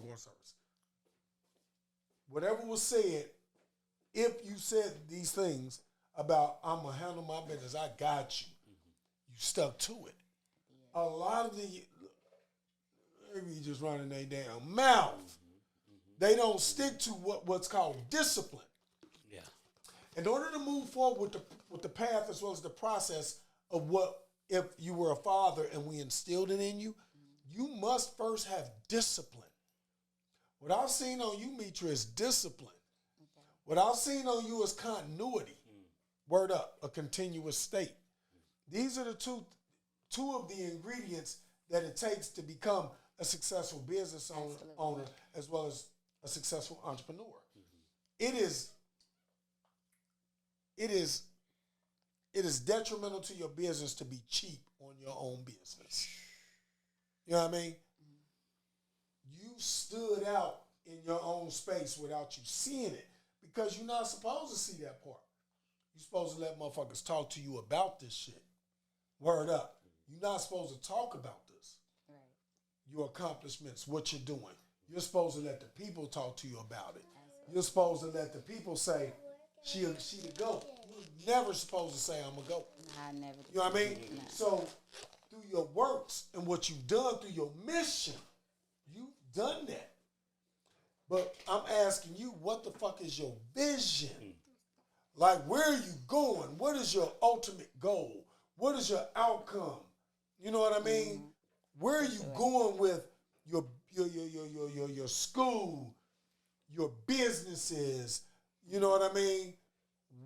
Foreign Service. Whatever was said, if you said these things about I'm gonna handle my business, I got you. You stuck to it. A lot of the maybe just running their damn mouth. They don't stick to what's called discipline. Yeah. In order to move forward with the path as well as the process of what if you were a father and we instilled it in you, you must first have discipline. What I've seen on you, Metra, is discipline. Okay. What I've seen on you is continuity. Word up, a continuous state. These are the two of the ingredients that it takes to become a successful business owner as well as a successful entrepreneur. It is detrimental to your business to be cheap on your own business. You know what I mean? You stood out in your own space without you seeing it because you're not supposed to see that part. You're supposed to let motherfuckers talk to you about this shit. Word up. You're not supposed to talk about this. Right. Your accomplishments, what you're doing. You're supposed to let the people talk to you about it. Absolutely. You're supposed to let the people say, she the GOAT. You're never supposed to say, I'm a GOAT. I never did. You know what I mean? No. So, through your works and what you've done through your mission, you've done that. But I'm asking you, what the fuck is your vision? Like, where are you going? What is your ultimate goal? What is your outcome? You know what I mean? Mm-hmm. Where are you going with your school, your businesses? You know what I mean?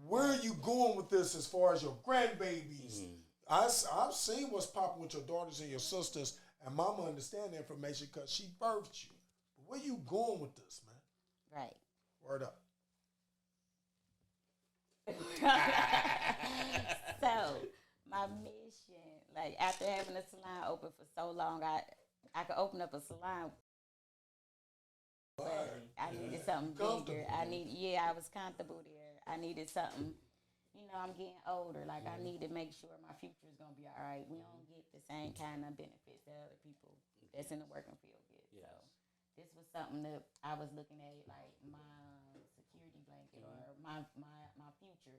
Where are you going with this as far as your grandbabies? Mm-hmm. I've seen what's popping with your daughters and your sisters, and mama understand the information because she birthed you. But where you going with this, man? Right. Word up. So, my mission, like after having a salon open for so long, I could open up a salon, but I needed something bigger. I was comfortable there. I needed something, I'm getting older. Like, I need to make sure my future is going to be all right. We don't get the same kind of benefits that other people that's in the working field get. Yes. So, this was something that I was looking at, like, my security blanket or my future.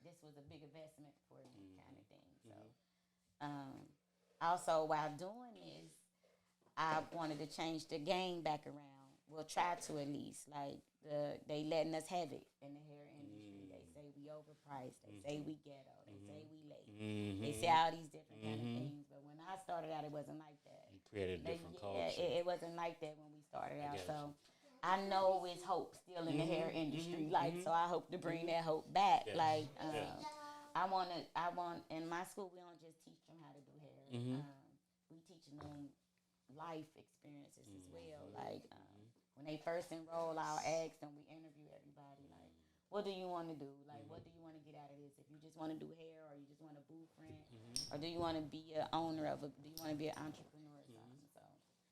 This was a big investment for me kind of thing. So, also while doing this, I wanted to change the game back around. We'll try to at least. Like, they letting us have it in the hair industry. They say we overpriced. They say we ghetto. They say we late. They say all these different kind of things. But when I started out, it wasn't like that. You created a different culture. It wasn't like that when we started out. So I know it's hope still in the hair industry. Like, so I hope to bring that hope back. Yes. Like, I want, in my school, we don't just teach them how to do hair. We teaching them life experiences as well. Like, when they first enroll, I'll ask them, we interview everybody, like, what do you want to do? Like, what do you want to get out of this? If you just want to do hair, or you just want to booth rent, or do you want to be an owner do you want to be an entrepreneur or something? So,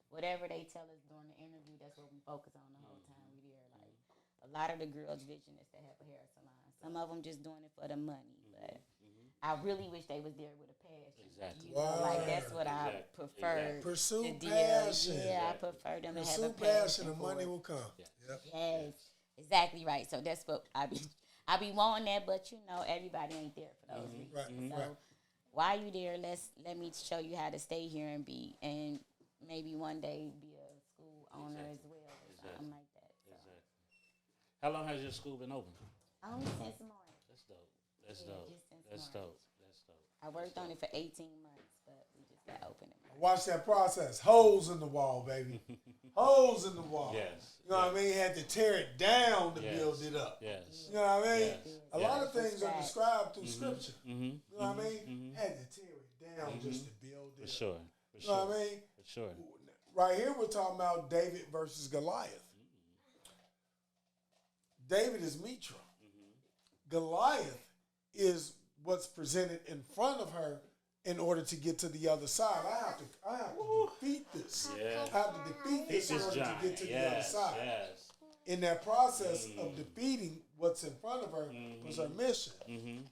whatever they tell us during the interview, that's what we focus on the whole time we there. Like, a lot of the girls' vision is to have a hair salon. Some of them just doing it for the money, but I really wish they was there with a passion. Exactly. Like, that's what I prefer. Pursue passion. Yeah, I prefer them to have a passion and money will come. Yes, exactly right. So that's what I be wanting that, but everybody ain't there for those reasons. So while you there, let me show you how to stay here and maybe one day be a school owner as well or something like that. So. Exactly. How long has your school been open? Only since March. That's dope. That's dope. I worked on it for 18 months, but we just got open. Watch that process. Holes in the wall, baby. Holes in the wall. Yes. You know what I mean? Had to tear it down to build it up. Yes. You know what I mean? Yes. A lot of things are described through scripture. You know what I mean? Had to tear it down just to build it up. Sure. You know what I mean? For sure. Right here we're talking about David versus Goliath. David is Metra. Goliath is what's presented in front of her in order to get to the other side. I have to defeat this. Yeah. I have to defeat this in order to get to the other side. Yes. In that process of defeating what's in front of her was her mission.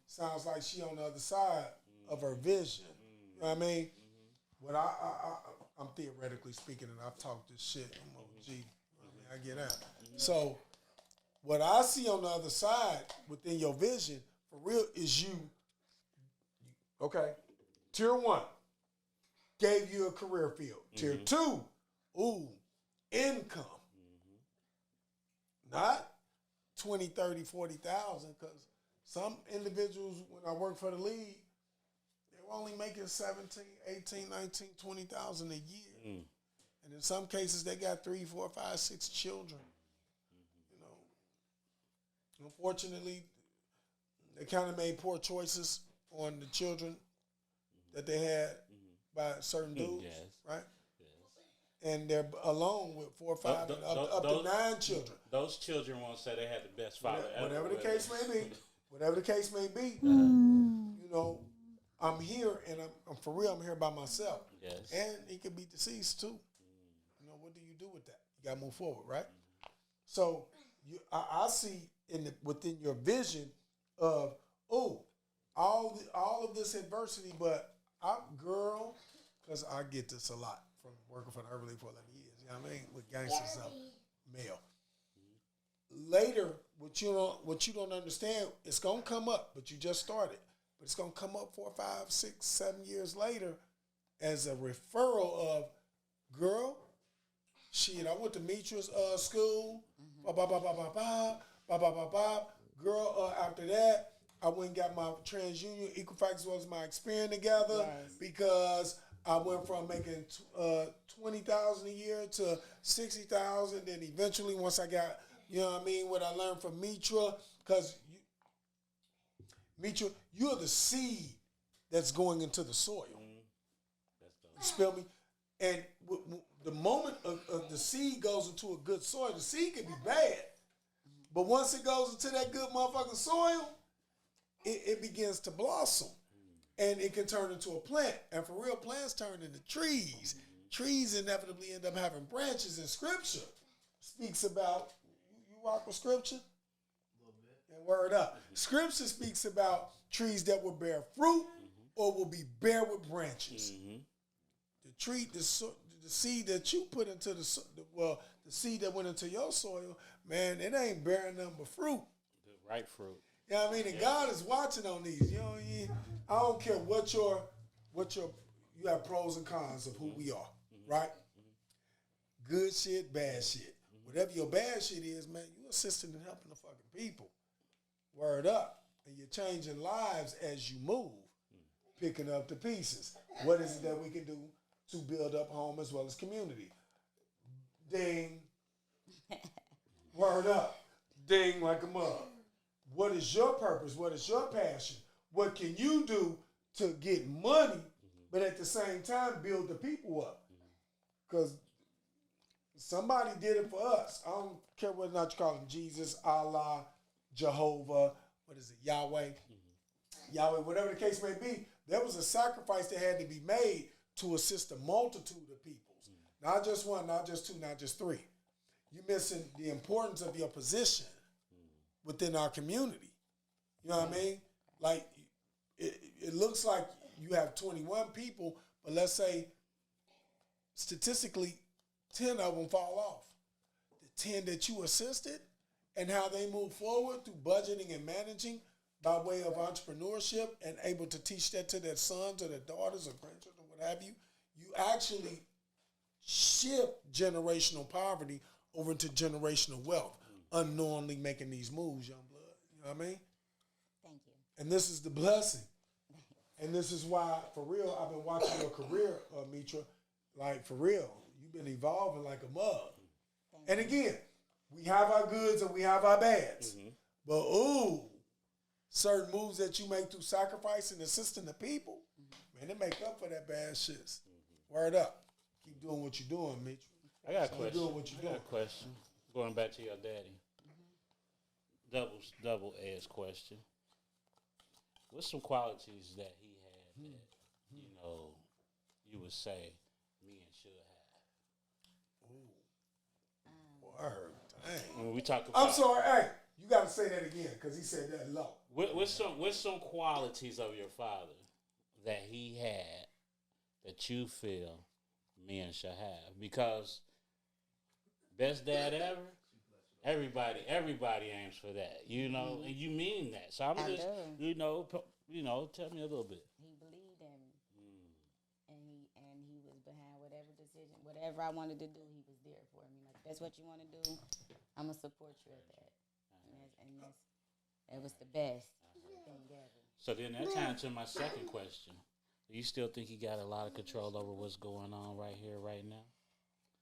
Sounds like she on the other side of her vision. You know what I mean? What I'm theoretically speaking, and I've talked this shit. I'm OG. I get out. So what I see on the other side within your vision, for real, is you. Okay, tier 1 gave you a career field. Tier 2, income. Not 20, 30, 40,000, because some individuals, when I worked for the league, they were only making 17, 18, 19, 20,000 a year. And in some cases, they got 3, 4, 5, 6 children. You know, unfortunately, they kind of made poor choices on the children that they had by certain dudes, right? And they're alone with 4 or 5, up to 9 children. Those children won't say they had the best father ever. Whatever the case may be, you know, I'm here, and I'm for real. I'm here by myself. Yes. And he could be deceased too. You know, what do you do with that? You got to move forward, right? So I see within your vision of all of this adversity, but because I get this a lot from working for the Urban League for 11 years. You know what I mean? With gangsters of male. Later, what you don't understand, it's gonna come up, but you just started. But it's gonna come up 4, 5, 6, 7 years later as a referral of, girl, shit, I went to LaMetra's school, girl, after that, I went and got my TransUnion Equifax was my experience together because I went from making $20,000 a year to $60,000. Then eventually, once I got, you know what I mean, what I learned from LaMetra, because LaMetra, you're the seed that's going into the soil. You feel me? And the moment of the seed goes into a good soil, the seed can be bad, but once it goes into that good motherfucking soil, it begins to blossom. And it can turn into a plant. And for real, plants turn into trees. Trees inevitably end up having branches. And Scripture speaks about, you rock with Scripture? A little bit. And word up. Scripture speaks about trees that will bear fruit or will be bare with branches. The tree, the seed that you put into the seed that went into your soil, man, it ain't bearing nothing but fruit. The right fruit. You know what I mean? And God is watching on these. You know, I don't care what your you have pros and cons of who we are, right? Good shit, bad shit. Whatever your bad shit is, man, you assisting and helping the fucking people. Word up. And you're changing lives as you move, picking up the pieces. What is it that we can do to build up home as well as community? Ding. Word up. Ding like a mug. What is your purpose? What is your passion? What can you do to get money, but at the same time build the people up? Because somebody did it for us. I don't care whether or not you call him Jesus, Allah, Jehovah, what is it, Yahweh? Yahweh, whatever the case may be, there was a sacrifice that had to be made to assist a multitude of peoples. Not just one, not just two, not just three. You're missing the importance of your position within our community. You know what I mean? Like, it looks like you have 21 people, but let's say statistically 10 of them fall off. The 10 that you assisted and how they move forward through budgeting and managing by way of entrepreneurship and able to teach that to their sons or their daughters or grandchildren, what have you, you actually shift generational poverty over into generational wealth, unknowingly making these moves, young blood. You know what I mean? Thank you. And this is the blessing. And this is why, for real, I've been watching your career, LaMetra. Like, for real, you've been evolving like a mug. And again, we have our goods and we have our bads. But, certain moves that you make through sacrifice and assisting the people, man, they make up for that bad shit. Word up. Keep doing what you're doing, LaMetra. I got a question. Doing what you're doing. I got a question. Going back to your daddy. Double-edged question. What's some qualities that he had that, you know, you would say men should have? Word. Dang. When we talk about, I'm sorry. Hey, you got to say that again because he said that low. What's some qualities of your father that he had that you feel men should have, because best dad ever. Everybody aims for that, you know, and you mean that. So I'm just, you know, tell me a little bit. He believed in me, and he was behind whatever decision, whatever I wanted to do. He was there for me. Like, that's what you want to do, I'm gonna support you at that. That was the best thing ever. So then that ties to my second question. Do you still think he got a lot of control over what's going on right here, right now?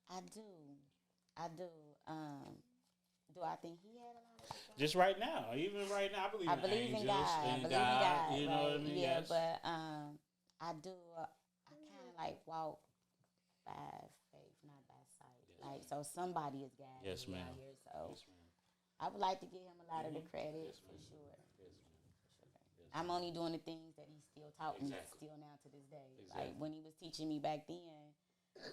I do. Do I think he had a lot of control? Just right now, even right now, I believe in God. In God. You know what I mean? Yeah, yes. but I do. I kind of like walk by faith, not by sight. Yes. Like, so somebody is guiding yes, me ma'am. out here. So yes, ma'am. I would like to give him a lot of the credit for sure. Yes, ma'am. I'm only doing the things that he still taught me still now to this day. Like, when he was teaching me back then,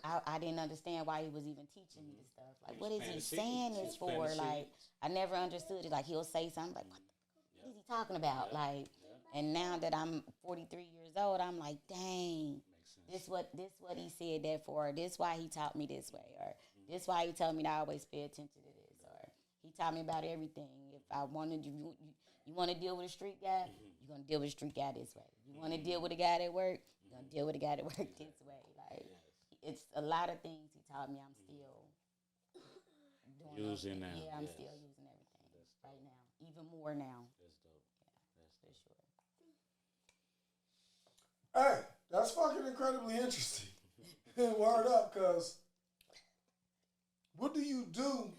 I didn't understand why he was even teaching me this stuff. Like, what is he saying this for? Like, I never understood it. Like, he'll say something like, what is he talking about? Like, and now that I'm 43 years old, I'm like, dang, this what he said that for. Or this why he taught me this way. Or this why he told me to always pay attention to this. Or he taught me about everything. If I wanted you want to deal with a street guy, you're going to deal with a street guy this way. You want to deal with a guy at work, you're going to deal with a guy at work this way. Like, it's a lot of things he taught me. I'm still doing using now. Yeah, I'm still using everything right now, even more now. That's dope. Yeah, that's for Hey, sure. that's fucking incredibly interesting. Word up, cause what do you do?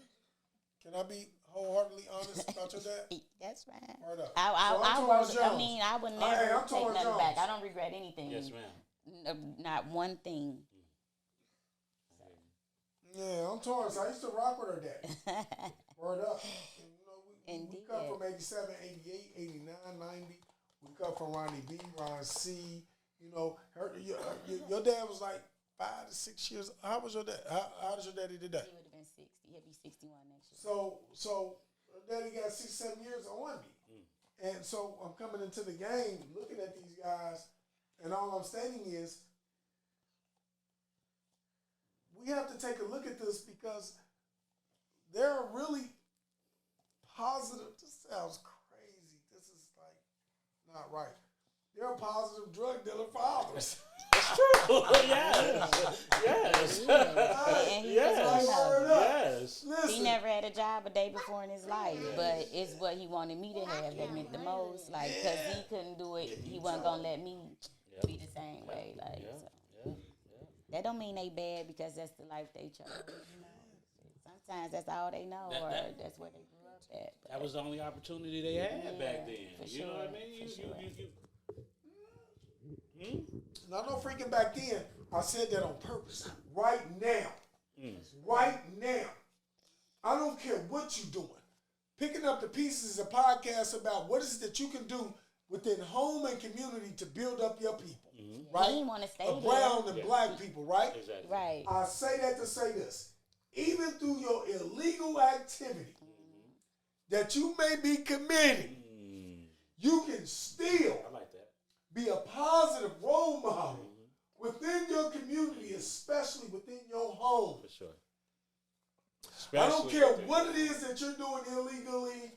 Can I be wholeheartedly honest about your dad? That's fine. Word up. I would never take nothing back. I don't regret anything. Yes, ma'am. Not one thing. Yeah, I'm Taurus. I used to rock with her dad. Word up. And, we come from 87, 88, 89, 90. We come from Ronnie B, Ron C. You know, your dad was like 5 to 6 years. How was your dad? How does your daddy today? He would have been 60. He'll be 61 next year. So daddy got 6, 7 years on me. And so I'm coming into the game looking at these guys, and all I'm stating is, we have to take a look at this because there are really positive. This sounds crazy. This is like not right. There are positive drug dealer fathers. It's true. Yes. And he was yes. Listen. He never had a job a day before in his life, but it's what he wanted me to have that meant the most. Like, because he couldn't do it, he wasn't gonna let me be the same way. Like, so. That don't mean they bad because that's the life they chose. You know? Sometimes that's all they know, or that's where they grew up at. But that was the only opportunity they had back then. You know what I mean? Now, no freaking back then. I said that on purpose. Right now. Right now. I don't care what you're doing. Picking up the pieces is a podcast about what is it that you can do within home and community to build up your people. Right? He didn't want to stay there. Brown and black people, right? Exactly. Right. I say that to say this. Even through your illegal activity that you may be committing, you can still be a positive role model within your community, especially within your home. For sure. I don't care what it is that you're doing illegally.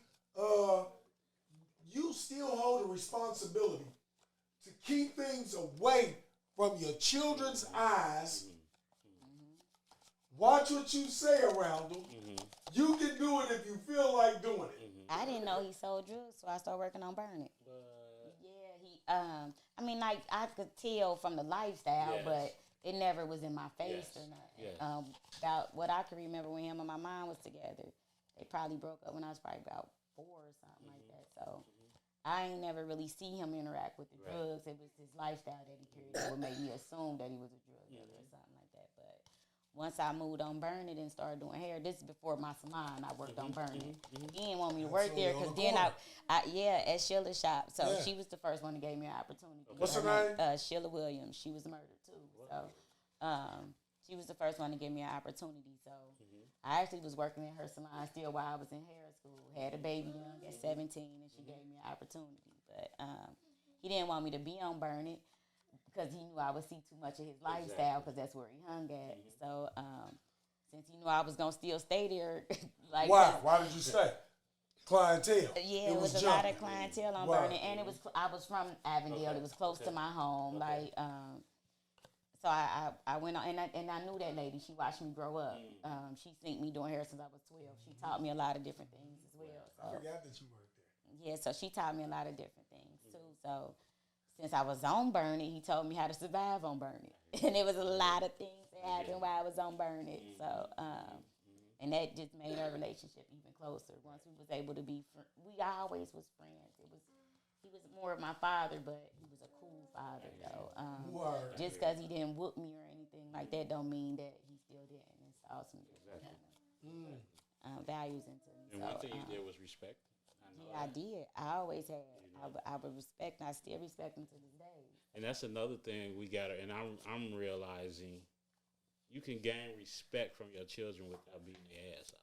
You still hold a responsibility to keep things away from your children's eyes. Watch what you say around them. You can do it if you feel like doing it. I didn't know he sold drugs, so I started working on burning. Yeah, he. I mean, like, I could tell from the lifestyle, but it never was in my face or nothing. About what I can remember when him and my mom was together, they probably broke up when I was probably about 4 or something like that. So I ain't never really see him interact with the drugs. It was his lifestyle that he carried that would make me assume that he was a drug dealer or something like that. But once I moved on Burning and started doing hair, this is before my salon, I worked on Burning. He didn't want me to work there because then at Sheila's shop. So she was the first one that gave me an opportunity. What's her name? Sheila Williams. She was murdered too. So she was the first one to give me an opportunity. So I actually was working in her salon still while I was in hair school. Had a baby young at 17, and she gave me an opportunity. But he didn't want me to be on Burn It. because he knew I would see too much of his lifestyle because that's where he hung at. So since he knew I was gonna still stay there, like why did you stay? Clientele. Yeah, it was a lot of clientele on Vernon, and it was I was from Avondale. It was close to my home, So I went on, and I knew that lady. She watched me grow up. She seen me doing hair since I was 12. She taught me a lot of different things as well. So. I forgot that you worked there. Yeah, so she taught me a lot of different things too. So since I was on Burn It, he told me how to survive on Burn It. And it was a lot of things that happened while I was on Burn It. So, and that just made our relationship even closer. Once we was able to be, we always was friends. He was more of my father, but he was a cool father though. Just because he didn't whoop me or anything like that don't mean that he still didn't install some values into me. And one thing you did was respect. I did. I always had. I would respect, and I still respect him to this day. And that's another thing we got to, and I'm realizing you can gain respect from your children without beating their ass all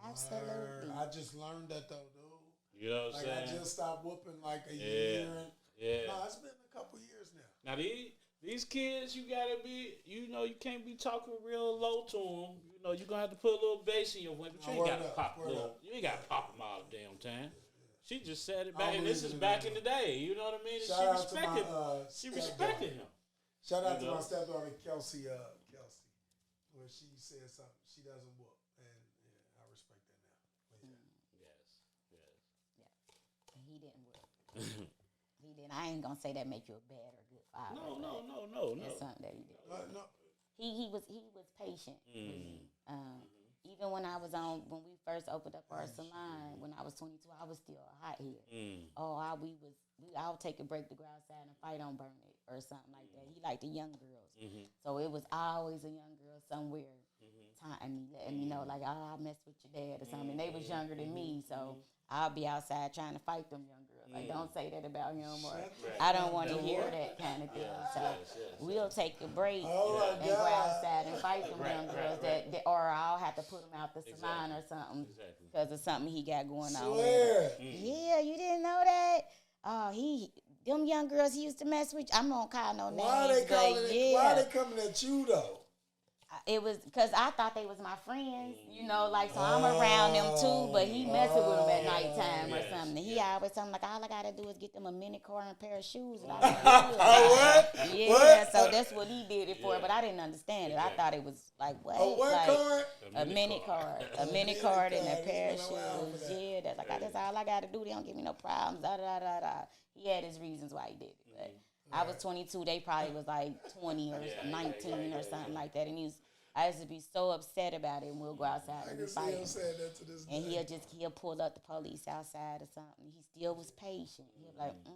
the time. Absolutely. I just learned that though, dude. You know what I'm saying? I just stopped whooping like a year. No, it's been a couple years now. Now these kids, you gotta be, you can't be talking real low to them. You're gonna have to put a little bass in your voice, but you ain't gotta pop them all the damn time. She just said it back, and this is back in the day. You know what I mean? She respected him. Shout out to my stepdaughter, Kelsey, where she said something. She doesn't whoop, and I respect that now. Yes. He didn't whoop. He didn't. I ain't gonna say that make you a bad or good father. No. That's something that he did. No. He was patient. Even when we first opened up our salon, when I was 22, I was still a hothead. I'll take a break to go outside and fight on Burn It or something like that. He liked the young girls. So it was always a young girl somewhere taunting me, letting me know, like, I messed with your dad or something. And they was younger than me, so I'll be outside trying to fight them young girls. Like, don't say that about him, or I don't want to hear that kind of thing. So we'll take a break and go outside and fight them young girls, or I'll have to put them out the salon or something because of something he got going on. Yeah, you didn't know that? Them young girls he used to mess with. I'm not gonna call no names. Why are they coming at you though? It was because I thought they was my friends, so I'm around them too, but he messing with them at nighttime or something. He always tell me, like, all I gotta do is get them a mini car and a pair of shoes. And What? Yeah, what? So that's what he did it for, but I didn't understand it. I thought it was like, what? Card? A mini card. A mini card and a pair of shoes. Yeah, that's all I gotta do. They don't give me no problems. He had his reasons why he did it, but I was 22. They probably was like 20 or 19 or something like that, and I used to be so upset about it, and we'll go outside and be fighting. And he'll pull up the police outside or something. He still was patient. He'll be like, boo,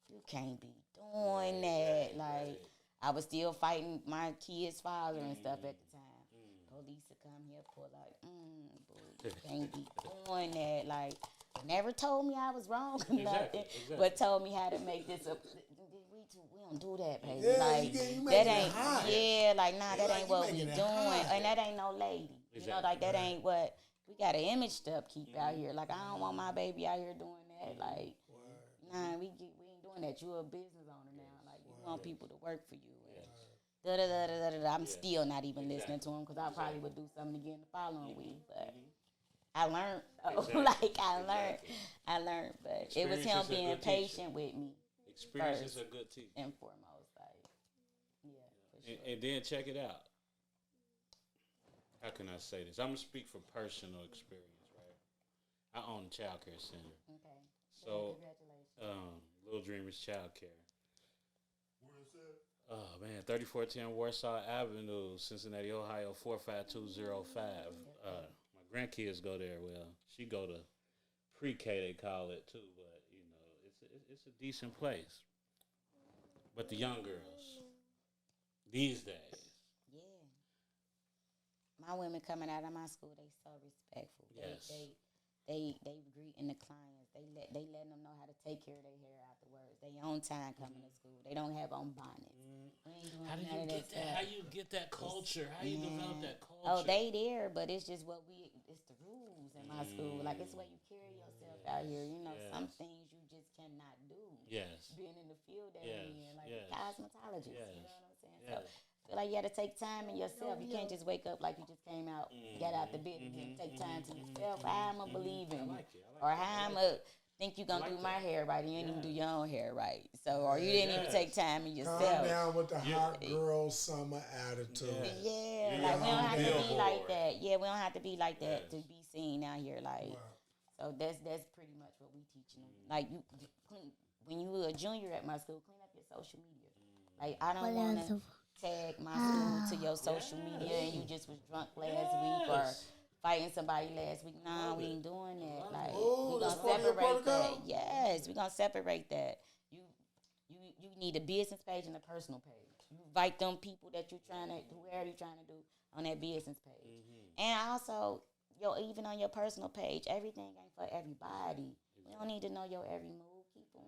you can't be doing that. Like, I was still fighting my kid's father and stuff at the time. Police would come here, pull out, boo, you can't be doing that. Like, never told me I was wrong or nothing, but told me how to make this up. We don't do that, baby. Yeah, like you that ain't. high. Yeah, like nah, that ain't what we doing, high. and that ain't no lady. That ain't what we got. An image to upkeep out here. Like, I don't want my baby out here doing that. Like, nah, we ain't doing that. You a business owner now. Like, you want people to work for you. I'm still not even listening to him because I probably would do something again the following week, but. I learned, I learned, but it was him being patient with me. Experience is a good teacher. And foremost, for sure. And then check it out. How can I say this? I'm going to speak from personal experience, right? I own a child care center. Okay. So, congratulations. Little Dreamers Child Care. Where is that? Oh, man, 3410 Warsaw Avenue, Cincinnati, Ohio, 45205. Grandkids go there. Well, she go to pre-K, they call it too, but it's a decent place. But the young girls these days, my women coming out of my school, they so respectful. Yes. They greeting the clients. They letting them know how to take care of their hair afterwards. They on time coming to school. They don't have on bonnets. How do you get that? How you get that culture? How you develop that culture? Oh, they there, but it's just it's the rules in my school. Like, it's the way you carry yourself out here. Some things you just cannot do. Yes. Being in the field that we in. cosmetologist. You know what I'm saying? So I feel like you got to take time in yourself. You can't just wake up like you just came out, got out the bed, and then take time to yourself. How I'm going to believe in you. Or how I'm going to think you're going to do my hair right and you didn't even do your own hair right. So, or you didn't even take time in yourself. Calm down with the hot girl summer attitude. Yeah, like we don't have to be like that. Yeah, we don't have to be like that to be seen out here. Like, so that's pretty much what we teaching them. Like you, when you were a junior at my school, clean up your social media. Like I don't want to tag my school to your social media and you just was drunk last week or fighting somebody last week. Nah, we ain't doing that. Like we gonna separate that. Yes, we gonna separate that. You need a business page and a personal page. You invite them people that you're trying to, whoever you're trying to do on that business page. And also, even on your personal page, everything ain't for everybody. We don't need to know your every move. Keep them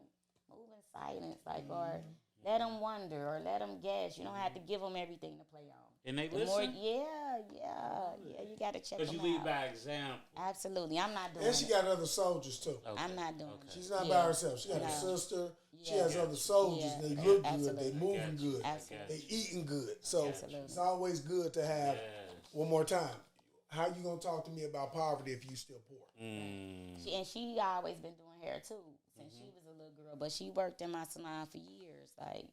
move in silence, like, or let them wonder or let them guess. You don't have to give them everything to play on. And they listen? You got to check them out. Because you lead by example. Absolutely. I'm not doing And she got other soldiers, too. Okay. I'm not doing it. She's not by herself. She got a sister. She has other soldiers. Yeah. They look Absolutely. good. They moving good. Absolutely. They eating good. So Absolutely. it's always good to have, one more time, how you going to talk to me about poverty if you still poor? She always been doing hair, too, since she was a little girl. But she worked in my salon for years. Like,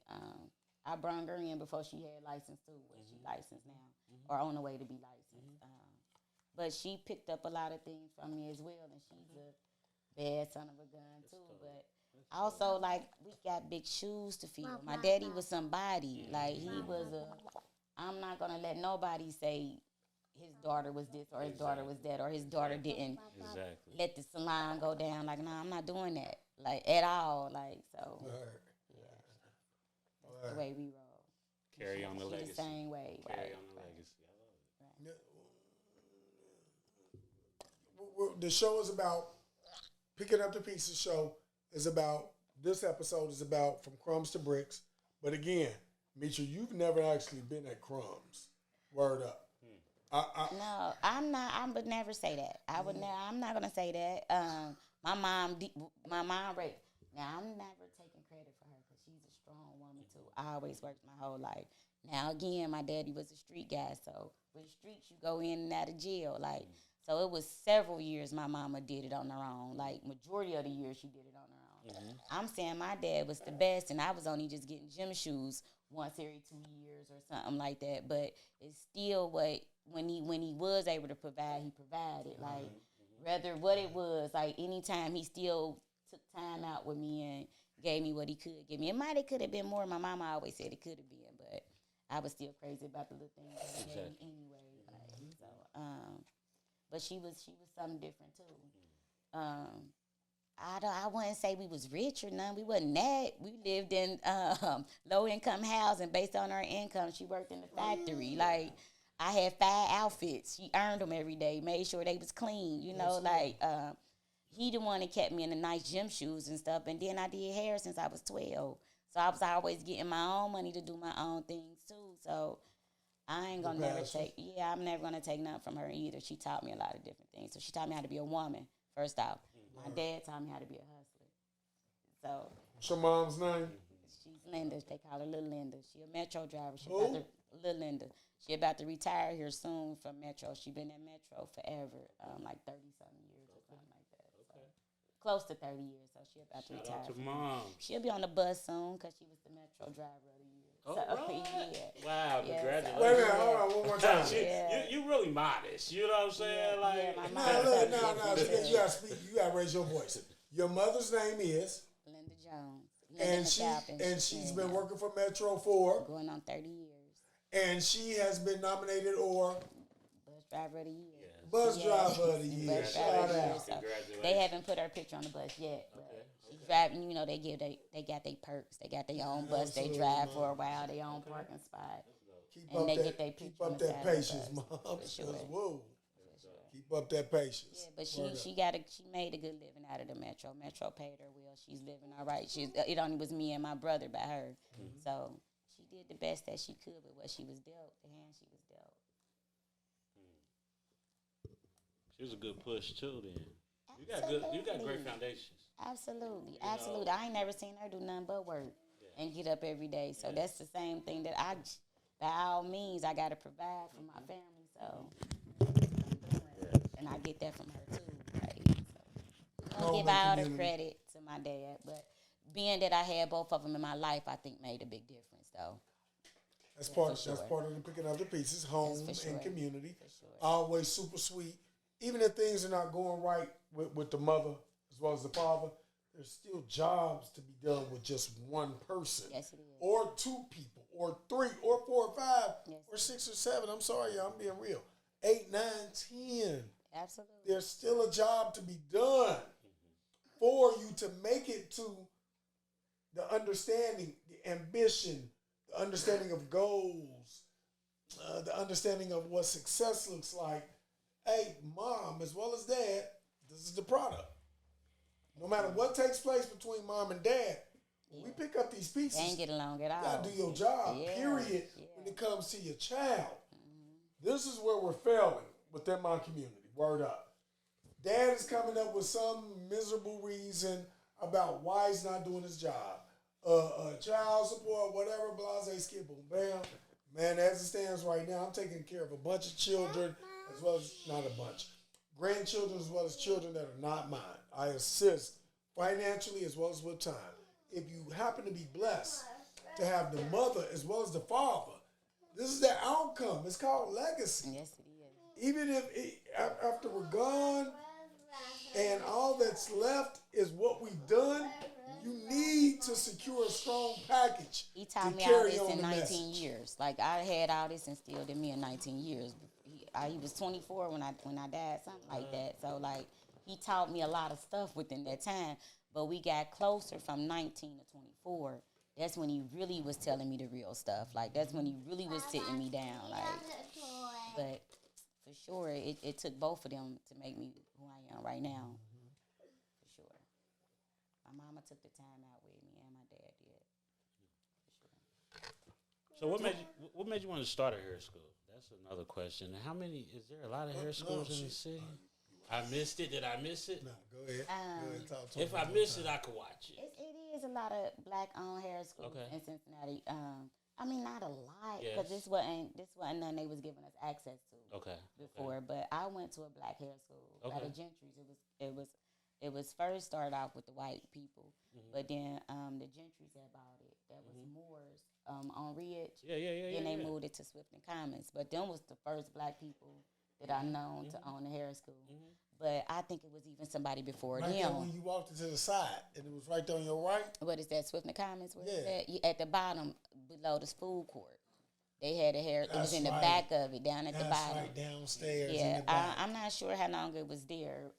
I brung her in before she had license, too. But she licensed now, or on the way to be licensed. But she picked up a lot of things from me as well, and she's a bad son of a gun, too. But also, like, we got big shoes to fill. My daddy was somebody. Like, he was I'm not going to let nobody say his daughter was this or his daughter was that or his daughter didn't let the salon go down. Like, no, I'm not doing that, like, at all. Like, so, that's the way we roll. Carry on the legacy. The same way. Carry on the legacy. I love it. The show is about picking up the pieces. Show is about, this episode is about from crumbs to bricks. But again, Mitra, you've never actually been at Crumbs. Word up. No, I'm not. I would never say that. I'm not gonna say that. My mom raised. Now I'm never taking credit for her because she's a strong woman too. I always worked my whole life. Now again, my daddy was a street guy, so with streets you go in and out of jail. Like, so it was several years my mama did it on her own. Like, majority of the years she did it on her own. I'm saying my dad was the best, and I was only just getting gym shoes once every 2 years or something like that. But it's still when he was able to provide, he provided. Like, rather what it was, like, anytime he still took time out with me and gave me what he could give me. It could have been more. My mama always said it could have been, but I was still crazy about the little things that he gave me anyway. Like, so, but she was something different too. I wouldn't say we was rich or none. We wasn't that. We lived in low income housing based on our income. She worked in the factory. Like, I had 5 outfits. She earned them every day, made sure they was clean. You know, like, he the one that kept me in the nice gym shoes and stuff. And then I did hair since I was 12. So I was always getting my own money to do my own things too. So I ain't gonna I'm never gonna take nothing from her either. She taught me a lot of different things. So she taught me how to be a woman, first off. My dad taught me how to be a hustler. So what's your mom's name? She's Linda. They call her Little Linda. She a Metro driver. Little Linda. She about to retire here soon from Metro. She been at Metro forever, like 30-something years or something like that. So, close to 30 years. So she about to retire. Shout out to Mom. She'll be on the bus soon because she was the Metro driver of the year. Oh, so, right. Wow, congratulations. Wait a minute, hold on, one more time. You really modest. You know what I'm saying? Like, no. You gotta raise your voice. Your mother's name is Linda Jones. And she's been working for Metro for going on 30 years. And she has been nominated or Bus driver of the year. Bus driver of the year. Shout out. So they haven't put her picture on the bus yet. But she's driving. You know, they got their perks. They got their own bus. They drive for a while. Their own parking spot. Get their picture. Keep up that patience, Mom. Sure. Whoa. Keep up that patience. Yeah, but she made a good living out of the Metro. Metro paid her well. She's living all right. It only was me and my brother by her. So she did the best that she could with what she was dealt, the hand she was dealt. She was a good push too. Then you got great foundations. Absolutely. I ain't never seen her do nothing but work. and get up every day. So that's the same thing that by all means, I got to provide for my family. So, and I get that from her too. Right? So, I don't give all the credit to my dad, but being that I had both of them in my life, I think made a big difference, though. That's part of the picking up the pieces, home and community. Always super sweet. Even if things are not going right with the mother as well as the father, there's still jobs to be done with just one person. Yes, it is. Or two people, or three, or four, or five, or six or seven. I'm sorry, y'all, I'm being real. 8, 9, 10. Absolutely. There's still a job to be done for you to make it to the understanding, the ambition, the understanding of goals, the understanding of what success looks like. Hey, mom, as well as dad, this is the product. No matter what takes place between mom and dad, when we pick up these pieces, they ain't get along at all. You gotta do your job, period, when it comes to your child. This is where we're failing within my community. Word up. Dad is coming up with some miserable reason about why he's not doing his job. Child support, whatever, blase, skip, boom, bam. Man, as it stands right now, I'm taking care of a bunch of children, as well as, not a bunch, grandchildren as well as children that are not mine. I assist financially as well as with time. If you happen to be blessed to have the mother as well as the father, this is the outcome. It's called legacy. Yes, it is. Even if after we're gone and all that's left is what we've done, you need to secure a strong package. He taught me all this in 19 years. Like, I had all this instilled in me in 19 years. He was 24 when I died, something like that. So, like, he taught me a lot of stuff within that time. But we got closer from 19 to 24. That's when he really was telling me the real stuff. Like, that's when he really was sitting me down. Like, but for sure, it took both of them to make me who I am right now. For sure. My mama took the time out with me, and my dad did. For sure. So what made you want to start a hair school? That's another question. Is there a lot of hair schools in the city? I missed it. Did I miss it? No, go ahead. Talk to if I missed it, I could watch it. It is a lot of black-owned hair schools in Cincinnati. I mean, not a lot, because this wasn't none they was giving us access to before. But I went to a black hair school by the Gentrys. It was first started off with the white people, but then the Gentrys had bought it. That was Moore's on Ridge. Then they moved it to Swift and Commons. But them was the first black people that I known to own a hair school. But I think it was even somebody before them. Right there when you walked into the side, and it was right there on your right. What is that, Swift and Commons? At the bottom, below the food court. They had a hair. It was in the back of it, down at the bottom. That's right, downstairs. Yeah, in the back. I'm not sure how long it was there.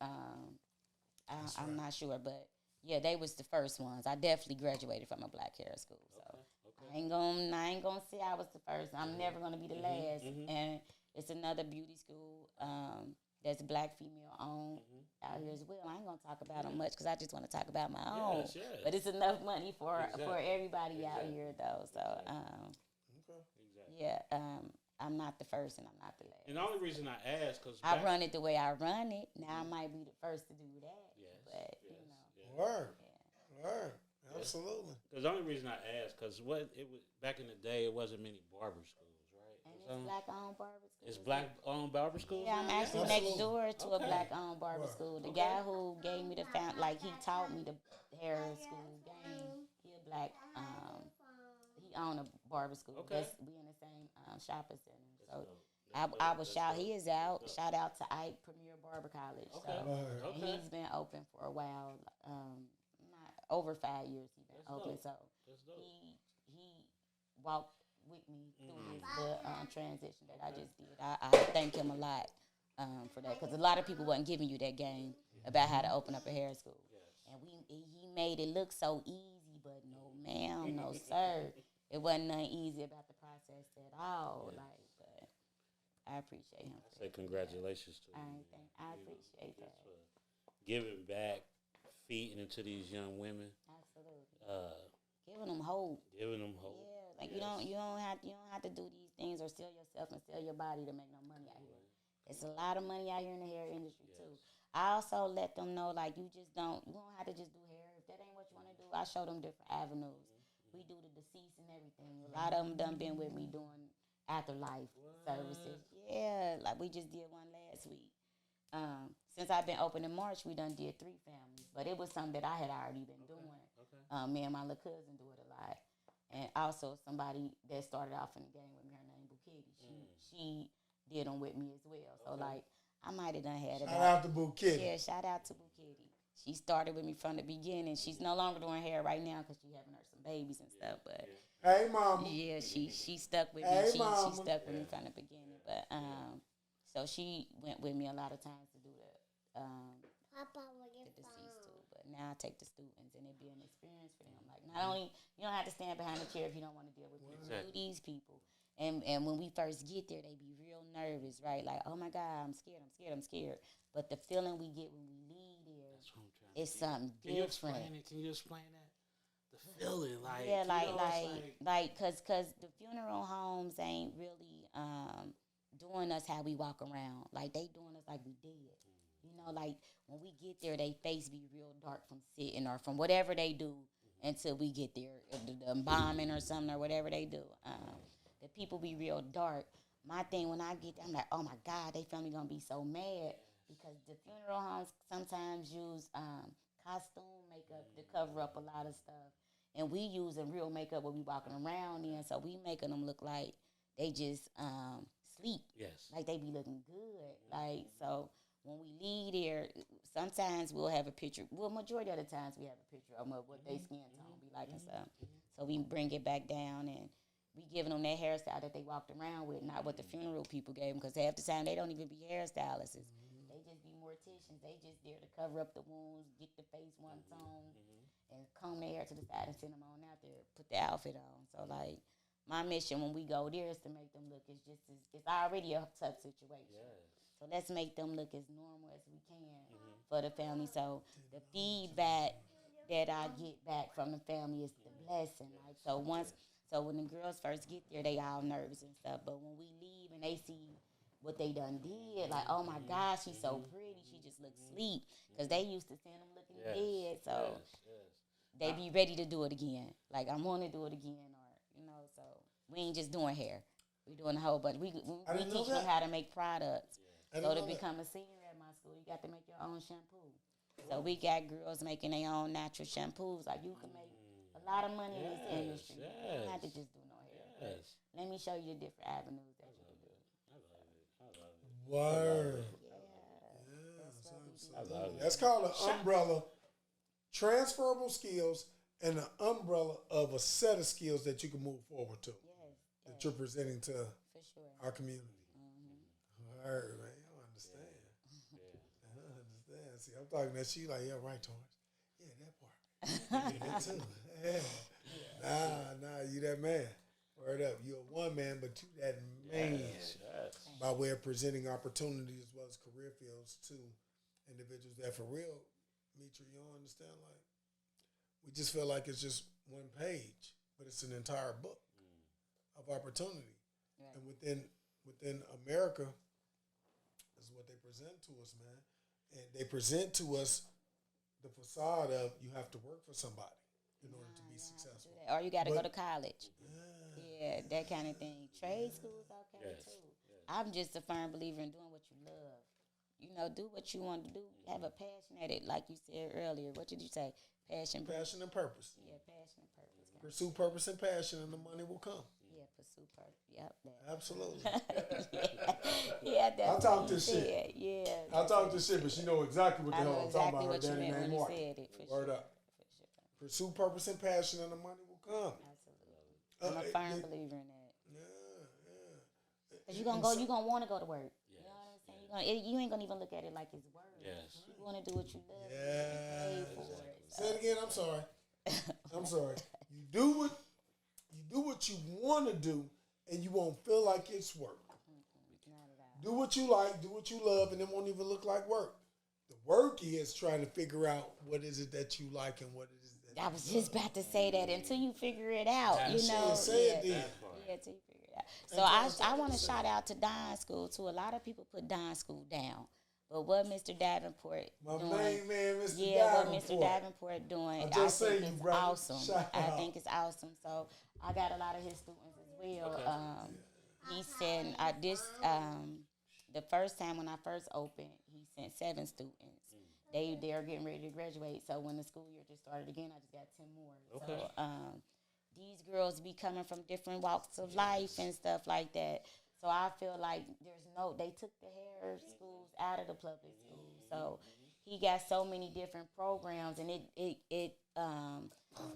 I'm not sure, but yeah, they was the first ones. I definitely graduated from a black hair school, so I ain't gonna say I was the first. I'm never gonna be the last. And it's another beauty school that's black female owned out here as well. I ain't gonna talk about them much because I just want to talk about my own. But it's enough money for everybody out here though. So I'm not the first and I'm not the last. And the only reason I asked because I run it the way I run it. Now I might be the first to do that. But you know, word, absolutely. Because the only reason I asked because back in the day it wasn't many barber schools, right? And it's black-owned barber school. It's black-owned barber school. Yeah, I'm actually next door to a black-owned barber school. The guy who gave me he taught me the hair school game. He a black. He owned a barber school. We in the same shopping center. So I was he is out. Shout out to Ike Premier Barber College. And he's been open for a while. Not over 5 years he's been open. So he walked with me through the transition that I just did. I thank him a lot for that because a lot of people wasn't giving you that game about how to open up a hair school. And he made it look so easy, but no ma'am, no sir. It wasn't nothing easy about the process at all. But I appreciate him. I say congratulations to you. I appreciate that. Giving back, feeding into these young women. Absolutely. Giving them hope. Yeah, like you don't have to do these things or sell yourself and sell your body to make no money out here. It's a lot of money out here in the hair industry too. I also let them know like you don't have to just do hair. If that ain't what you want to do, I show them different avenues. We do the deceased and everything. A lot of them done been with me doing afterlife services. Yeah, like we just did one last week. Since I've been open in March, we done did 3 families, but it was something that I had already been doing. Okay. Me and my little cousin do it a lot, and also somebody that started off in the game with me, her name Bukitty. She did them with me as well. So like I might have done had it. Shout out to Bukitty. Yeah, shout out to Bukitty. She started with me from the beginning. She's no longer doing hair right now because she's having her some babies and stuff. But hey, mama. Yeah, she stuck with me. She stuck with me from the beginning. But so she went with me a lot of times to do the deceased too. But now I take the students, and it be an experience for them. Like not only you don't have to stand behind the chair if you don't want to deal with people. Do these people. And when we first get there, they be real nervous, right? Like, oh my God, I'm scared. But the feeling we get when we leave there is something different. Can you explain that? The feeling, like cause the funeral homes ain't really doing us how we walk around. Like they doing us like we dead. You know, like when we get there, they face be real dark from sitting or from whatever they do until we get there, the embalming or something or whatever they do. The people be real dark. My thing when I get there, I'm like, oh my God, they family gonna be so mad because the funeral homes sometimes use costume makeup to cover up a lot of stuff, and we using real makeup when we walking around in, so we making them look like they just sleep. Yes, like they be looking good. Like so, when we leave there, sometimes we'll have a picture. Well, majority of the times we have a picture of what they skin tone be like and stuff. So we bring it back down and. We giving them that hairstyle that they walked around with, not what the funeral people gave them, because half the time they don't even be hairstylists. They just be morticians. They just there to cover up the wounds, get the face one tone, and comb their hair to the side and send them on out there, put the outfit on. So, like, my mission when we go there is to make them look it's already a tough situation. Yes. So let's make them look as normal as we can for the family. So the feedback that I get back from the family is the blessing. Like, so when the girls first get there, they all nervous and stuff. But when we leave and they see what they done did, like, oh my gosh, she's so pretty. She just looks sleep. Because they used to send them looking dead. So they be ready to do it again. Like, I want to do it again. Or, you know, so we ain't just doing hair. We doing a whole bunch. We teach them how to make products. So to become a senior at my school, you got to make your own shampoo. So we got girls making their own natural shampoos. Like, you can make a lot of money in this industry. You don't have to just do no hair. Let me show you the different avenues that you can do. I love it. Word. Yeah. That's called an umbrella. Transferable skills and an umbrella of a set of skills that you can move forward to. That you're presenting to our community. Word, man. I understand. I understand. See, I'm talking that she like, yeah, right, Torrance. Yeah, that part. Yeah, that too. Nah, you that man. Word up. You're a one man, but you that man. Yes. By way of presenting opportunities as well as career fields to individuals that for real, Metra, you don't understand, like, we just feel like it's just one page, but it's an entire book of opportunity. Right. And within America is what they present to us, man. And they present to us the facade of you have to work for somebody in order to be successful. Or you got to go to college. Yeah, that kind of thing. Trade schools okay too. Yes. I'm just a firm believer in doing what you love. You know, do what you want to do. Have a passion at it, like you said earlier. What did you say? Passion and purpose. Yeah, passion and purpose. Pursue purpose and passion, and the money will come. Yeah, pursue purpose. Yep. Absolutely. I'll talk this shit. Yeah. I'll talk this shit, but she know exactly what the hell I'm talking about. Her daddy named Mark. Word up. Pursue purpose and passion, and the money will come. Absolutely. I'm a firm believer in that. Yeah. Because you're gonna want to go to work. Yes. You know what I'm saying? You ain't gonna even look at it like it's work. Yes. You want to do what you love. Yeah. Say it again. I'm sorry. I'm sorry. You do what you want to do, and you won't feel like it's work. Not at all. Do what you like, do what you love, and it won't even look like work. The work is trying to figure out what is it that you like and what it is that I was just about to say that until you figure it out, you know. Say it then. Yeah, until you figure it out. So I want to shout out to Don School too. A lot of people put Don School down, But what Mr. Davenport my doing, main man, Mr. yeah, Davenport. what Mr. Davenport doing, I think it's awesome. Shout I out. think it's awesome. So I got a lot of his students as well. Okay. He sent the first time when I first opened, he sent 7 students. They're getting ready to graduate. So when the school year just started again, I just got 10 more. Okay. So these girls be coming from different walks of life and stuff like that. So I feel like they took the hair schools out of the public schools. So he got so many different programs, and it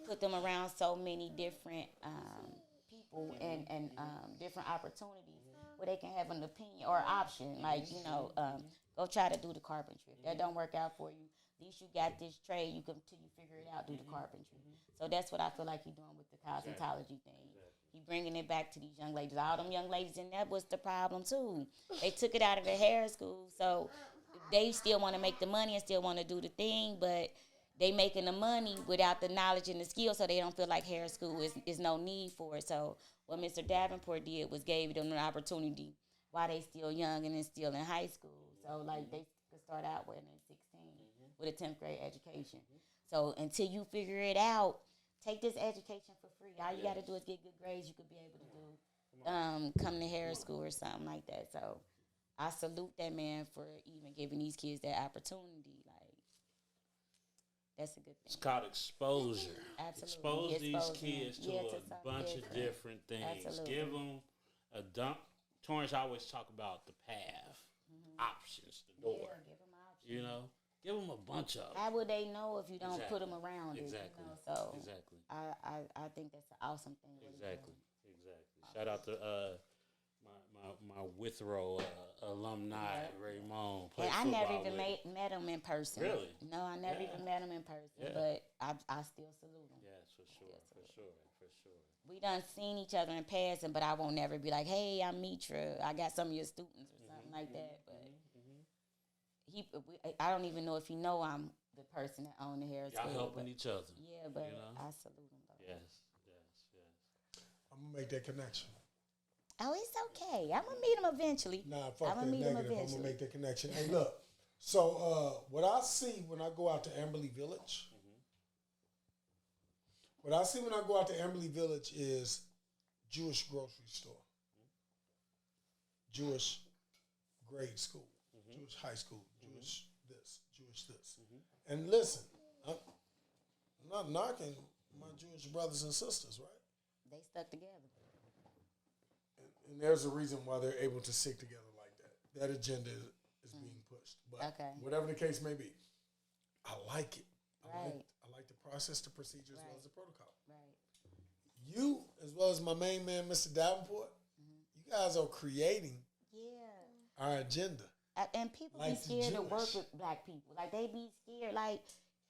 put them around so many different people and different opportunities where they can have an opinion or option. Like, go try to do the carpentry. If that don't work out for you, at least you got this trade. You can, till you figure it out, do the carpentry. So that's what I feel like he's doing with the cosmetology thing. He bringing it back to these young ladies. All them young ladies, and that was the problem too. They took it out of the hair school, so they still want to make the money and still want to do the thing, but they making the money without the knowledge and the skill, so they don't feel like hair school is no need for it. So what Mr. Davenport did was gave them an opportunity while they still young and then still in high school. So like they could start out with 16 with a 10th grade education. So until you figure it out, take this education for free. All you got to do is get good grades. You could be able to do come to hair school or something like that. So I salute that man for even giving these kids that opportunity. Like, that's a good thing. It's called exposure. Absolutely. Expose these kids to a bunch of different things. Absolutely. Give them a dump. Torrance always talk about the path, options, the door. Yeah, give them options. Give them a bunch of them. How would they know if you don't put them around Exactly. it? So Exactly. I think that's an awesome thing. Exactly. Shout out to my Withrow alumni, Raymond. And I never even met him in person. Really? No, I never even met him in person. But I still salute him. Yes, for sure. We done seen each other in passing, but I won't never be like, hey, I'm Metra. I got some of your students or something like that. But I don't even know if he know I'm the person that own the hair school. Y'all helping each other. Yeah, but I salute him though. Yes. I'm going to make that connection. Oh, it's okay. I'm going to meet him eventually. Nah, fuck that negative. I'm going to make that connection. Hey, look. So what I see when I go out to Amberley Village, is Jewish grocery store, Jewish grade school, Jewish high school, Jewish this. And listen, I'm not knocking my Jewish brothers and sisters, right? They stuck together. And there's a reason why they're able to stick together like that. That agenda is being pushed. But whatever the case may be, I like it. I like the process, the procedure, as well as the protocol. Right. You, as well as my main man, Mr. Davenport, you guys are creating our agenda. And people like be scared to work with black people. Like, they be scared. Like,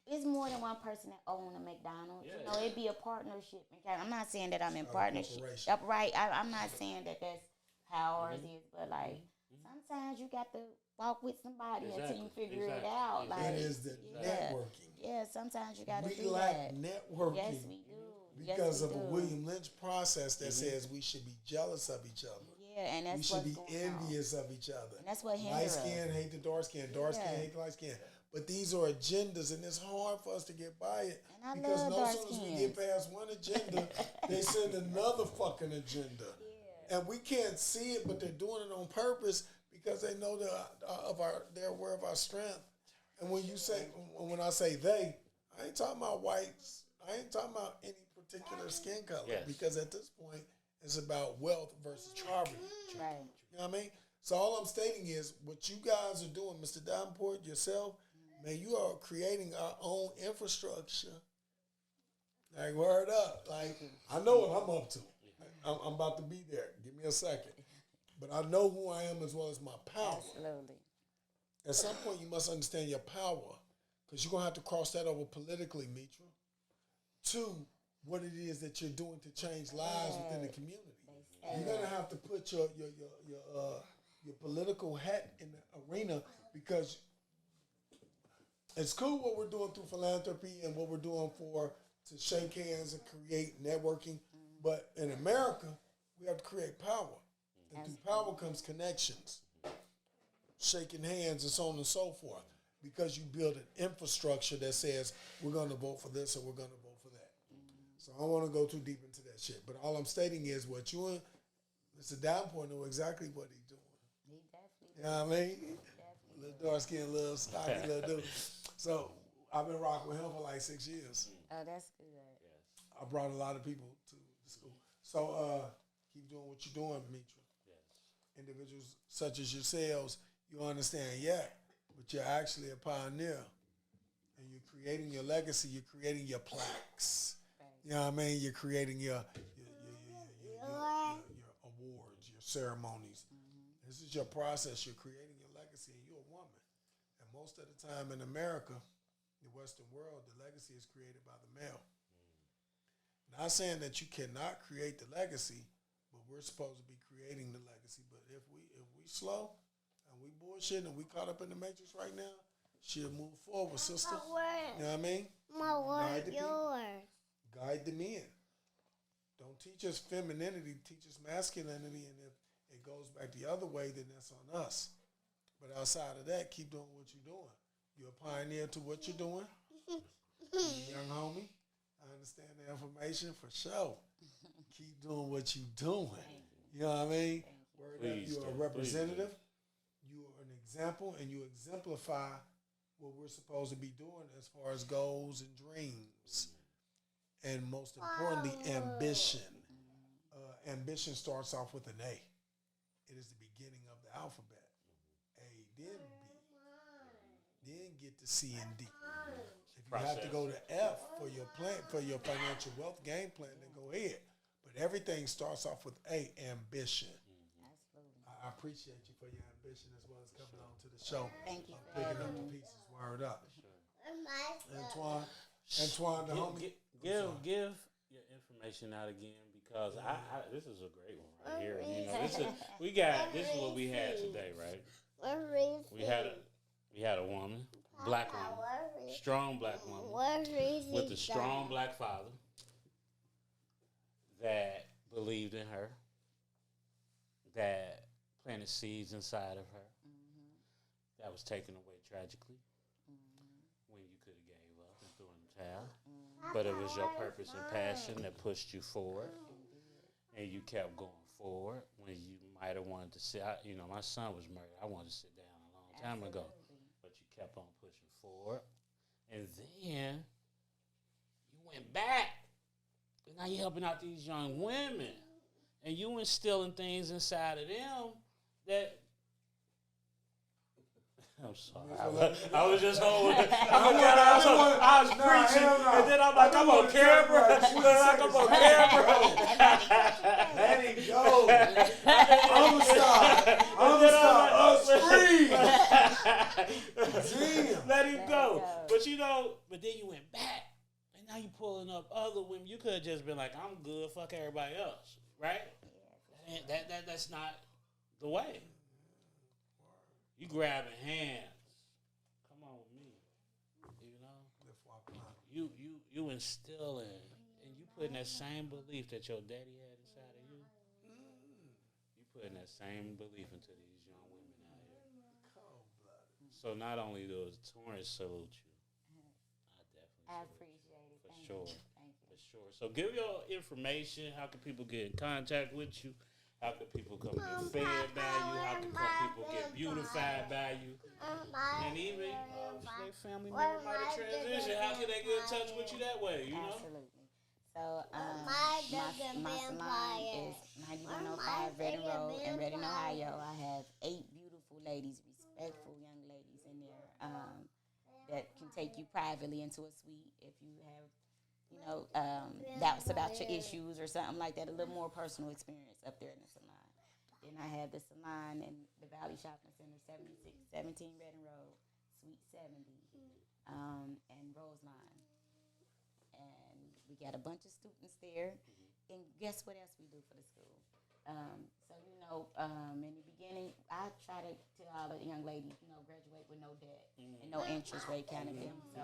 it's more than one person that own a McDonald's. It'd be a partnership. I'm not saying that I'm in partnership. Right. I'm not saying that that's how ours is. But, like, sometimes you got to walk with somebody until you figure it out. Like, it is the networking. Yeah, sometimes you got to do that. We lack networking. Yes, we do. Because of a William Lynch process that says we should be jealous of each other. Yeah, and that's we should be envious of each other. And that's what hinders light skin hate the dark skin, dark skin hate the light skin. But these are agendas, and it's hard for us to get by it. And because as soon as we get past one agenda, they send another fucking agenda. Yeah. And we can't see it, but they're doing it on purpose because they know they're aware of our strength. And when I say they, I ain't talking about whites. I ain't talking about any particular skin color. Yes. Because at this point, it's about wealth versus poverty. Right. You know what I mean? So all I'm stating is what you guys are doing, Mr. Davenport, yourself, man, you are creating our own infrastructure. Like, word up. Like, I know what I'm up to. I'm about to be there. Give me a second. But I know who I am as well as my power. Absolutely. At some point, you must understand your power because you're going to have to cross that over politically, Metra, to what it is that you're doing to change lives within the community. You're going to have to put your political hat in the arena because it's cool what we're doing through philanthropy and what we're doing to shake hands and create networking. But in America, we have to create power. And through power comes connections. shaking hands and so on and so forth, because you build an infrastructure that says we're going to vote for this or we're going to vote for that. So I don't want to go too deep into that shit. But all I'm stating is what you and Mr. Downpoint know exactly what he's doing. He definitely. You know what I mean? Little dark skinned, little stocky little dude. So I've been rocking with him for like 6 years. Oh, that's good. I brought a lot of people to the school. So keep doing what you're doing, LaMetra. Yes. Individuals such as yourselves, you understand, but you're actually a pioneer. And you're creating your legacy. You're creating your plaques. Right. You know what I mean? You're creating your awards, your ceremonies. Mm-hmm. This is your process. You're creating your legacy, and you're a woman. And most of the time in America, the Western world, the legacy is created by the male. Not saying that you cannot create the legacy, but we're supposed to be creating the legacy. But if we slow and we bullshit and we caught up in the matrix right now, she'll move forward, sister. You know what I mean? My word, yours. Guide the men. Don't teach us femininity, teach us masculinity, and if it goes back the other way, then that's on us. But outside of that, keep doing what you're doing. You're a pioneer to what you're doing. Young homie. I understand the information for sure. Keep doing what you're doing. You know what I mean? You're a representative. You are an example, and you exemplify what we're supposed to be doing as far as goals and dreams. And most importantly, ambition. Ambition starts off with an A. It is the beginning of the alphabet. A, then B. Then get to C and D. If you have to go to F for your plan, for your financial wealth game plan, then go ahead. But everything starts off with A, ambition. Absolutely. I appreciate you for your ambition as well as coming on to the show. Thank you. Picking up the pieces. Word up. Antoine, the homie. Give your information out again, because I this is a great one right here. You know, this is what we had today, right? We had a woman, black woman, strong black woman with a strong black father that believed in her, that planted seeds inside of her, that was taken away tragically when you could have gave up and threw in the towel. But it was your purpose and passion that pushed you forward, and you kept going forward when you might have wanted to sit. My son was murdered. I wanted to sit down a long time ago, but you kept on pushing forward. And then you went back, and now you're helping out these young women, and you instilling things inside of them that. I'm sorry. I was just holding. I was preaching, and then I'm like, I'm on camera. I'm on camera. Let it go. I'm gonna stop. Scream. Damn. Let him go. But then you went back, and now you pulling up other women. You could have just been like, I'm good. Fuck everybody else, right? That's not the way. You grabbing hands. Come on with me. You instilling, and you putting that same belief that your daddy had inside of you. You putting that same belief into these young women out here. So not only does Torrance salute you, I definitely appreciate it. For sure. For sure. So give your information. How can people get in contact with you? How can people come get fed by you? How can people get beautified by you? And even their family member might have transitioned. How can they get in touch with you that way? You know? Absolutely. So my salon is 9105 Reading Road in Reading, Ohio. I have 8 beautiful ladies, respectful young ladies in there that can take you privately into a suite if you have doubts about your issues or something like that, a little more personal experience up there in the salon. Then I have the salon in the Valley Shopping Center, 7617 Reading Road, Suite 70, and Roseline. And we got a bunch of students there. And guess what else we do for the school? In the beginning, I try to tell all the young ladies, graduate with no debt and no interest rate kind of thing. So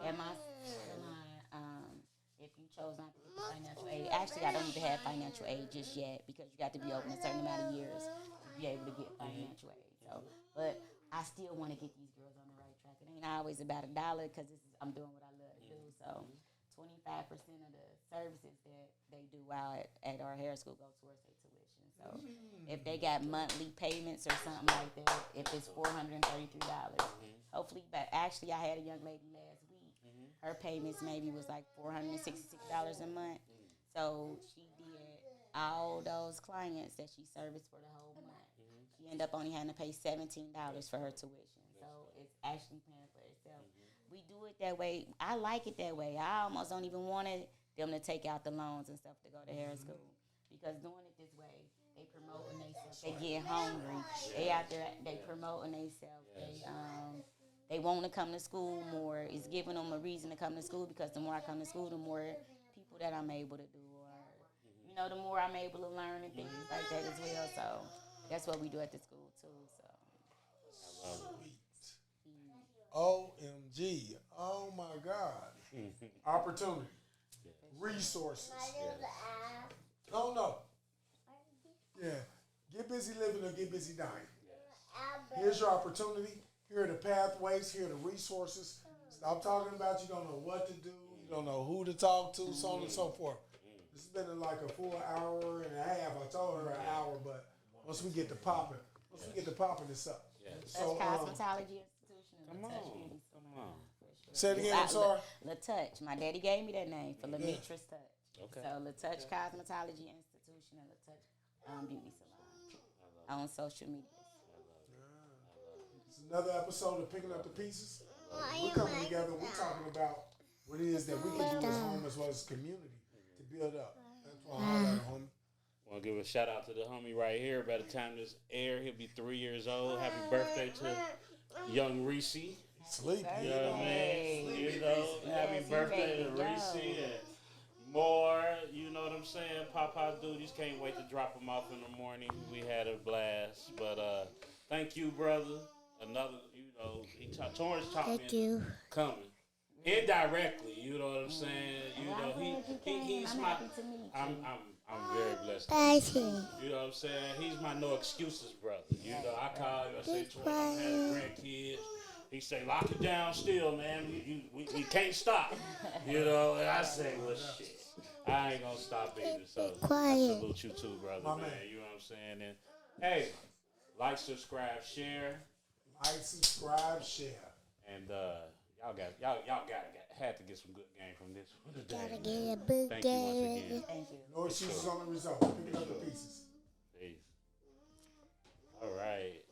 at my salon, if you chose not to get the financial aid, actually I don't even have financial aid just yet, because you got to be open a certain amount of years to be able to get financial aid. So, but I still want to get these girls on the right track. It ain't always about $1 because I'm doing what I love to do. So, 25% of the services that they do out at our hair school go towards their tuition. So, if they got monthly payments or something like that, if it's $433, hopefully. But actually, I had a young lady last week. Her payments maybe was like $466 a month. So she did all those clients that she serviced for the whole month. She ended up only having to pay $17 for her tuition. So it's actually paying for itself. We do it that way. I like it that way. I almost don't even want them to take out the loans and stuff to go to hair school. Because doing it this way, they promoting themselves. They get hungry. They out there, they promoting themselves. They want to come to school more. It's giving them a reason to come to school because the more I come to school, the more people that I'm able to do. The more I'm able to learn and things like that as well. So that's what we do at the school too. So Sweet. OMG. Oh my God. Opportunity. Resources. Oh no. Yeah. Get busy living or get busy dying. Here's your opportunity. Here are the pathways. Here are the resources. Stop talking about you don't know what to do. You don't know who to talk to, so on and so forth. It's been like a full hour and a half. I told her an hour, but once we get to popping, it's up. So, Cosmetology Institution. Come on. Say it again, I'm sorry. LaTouch. My daddy gave me that name for LaMetra's Touch. Okay. So LaTouch Cosmetology Institution and LaTouch Beauty Salon on social media. It's another episode of Picking Up the Pieces. We're coming together. We're talking about what it is that we can do as home as well as community to build up. That's why I highlight a homie. Want to give a shout out to the homie right here. By the time this air, he'll be 3 years old. Happy birthday to young Reese. Sleepy. You know what I mean? Happy birthday to Reese and more. You know what I'm saying? Papa duties. Can't wait to drop them off in the morning. We had a blast. But thank you, brother. Another, Torrance taught me coming. Indirectly, you know what I'm saying? He's my. I'm very blessed. You know what I'm saying? He's my no excuses brother. I call him. I say, Torrance, I'm having grandkids. He say, lock it down still, man. We can't stop. And I say, well, shit. I ain't gonna stop either. So I salute you too, brother, man. You know what I'm saying? And hey, like, subscribe, share. Like, subscribe, share. And y'all had to get some good game from this one today. Gotta get a big Thank you once again. Thank you. No excuses on the result. Picking up the pieces. Peace. All right.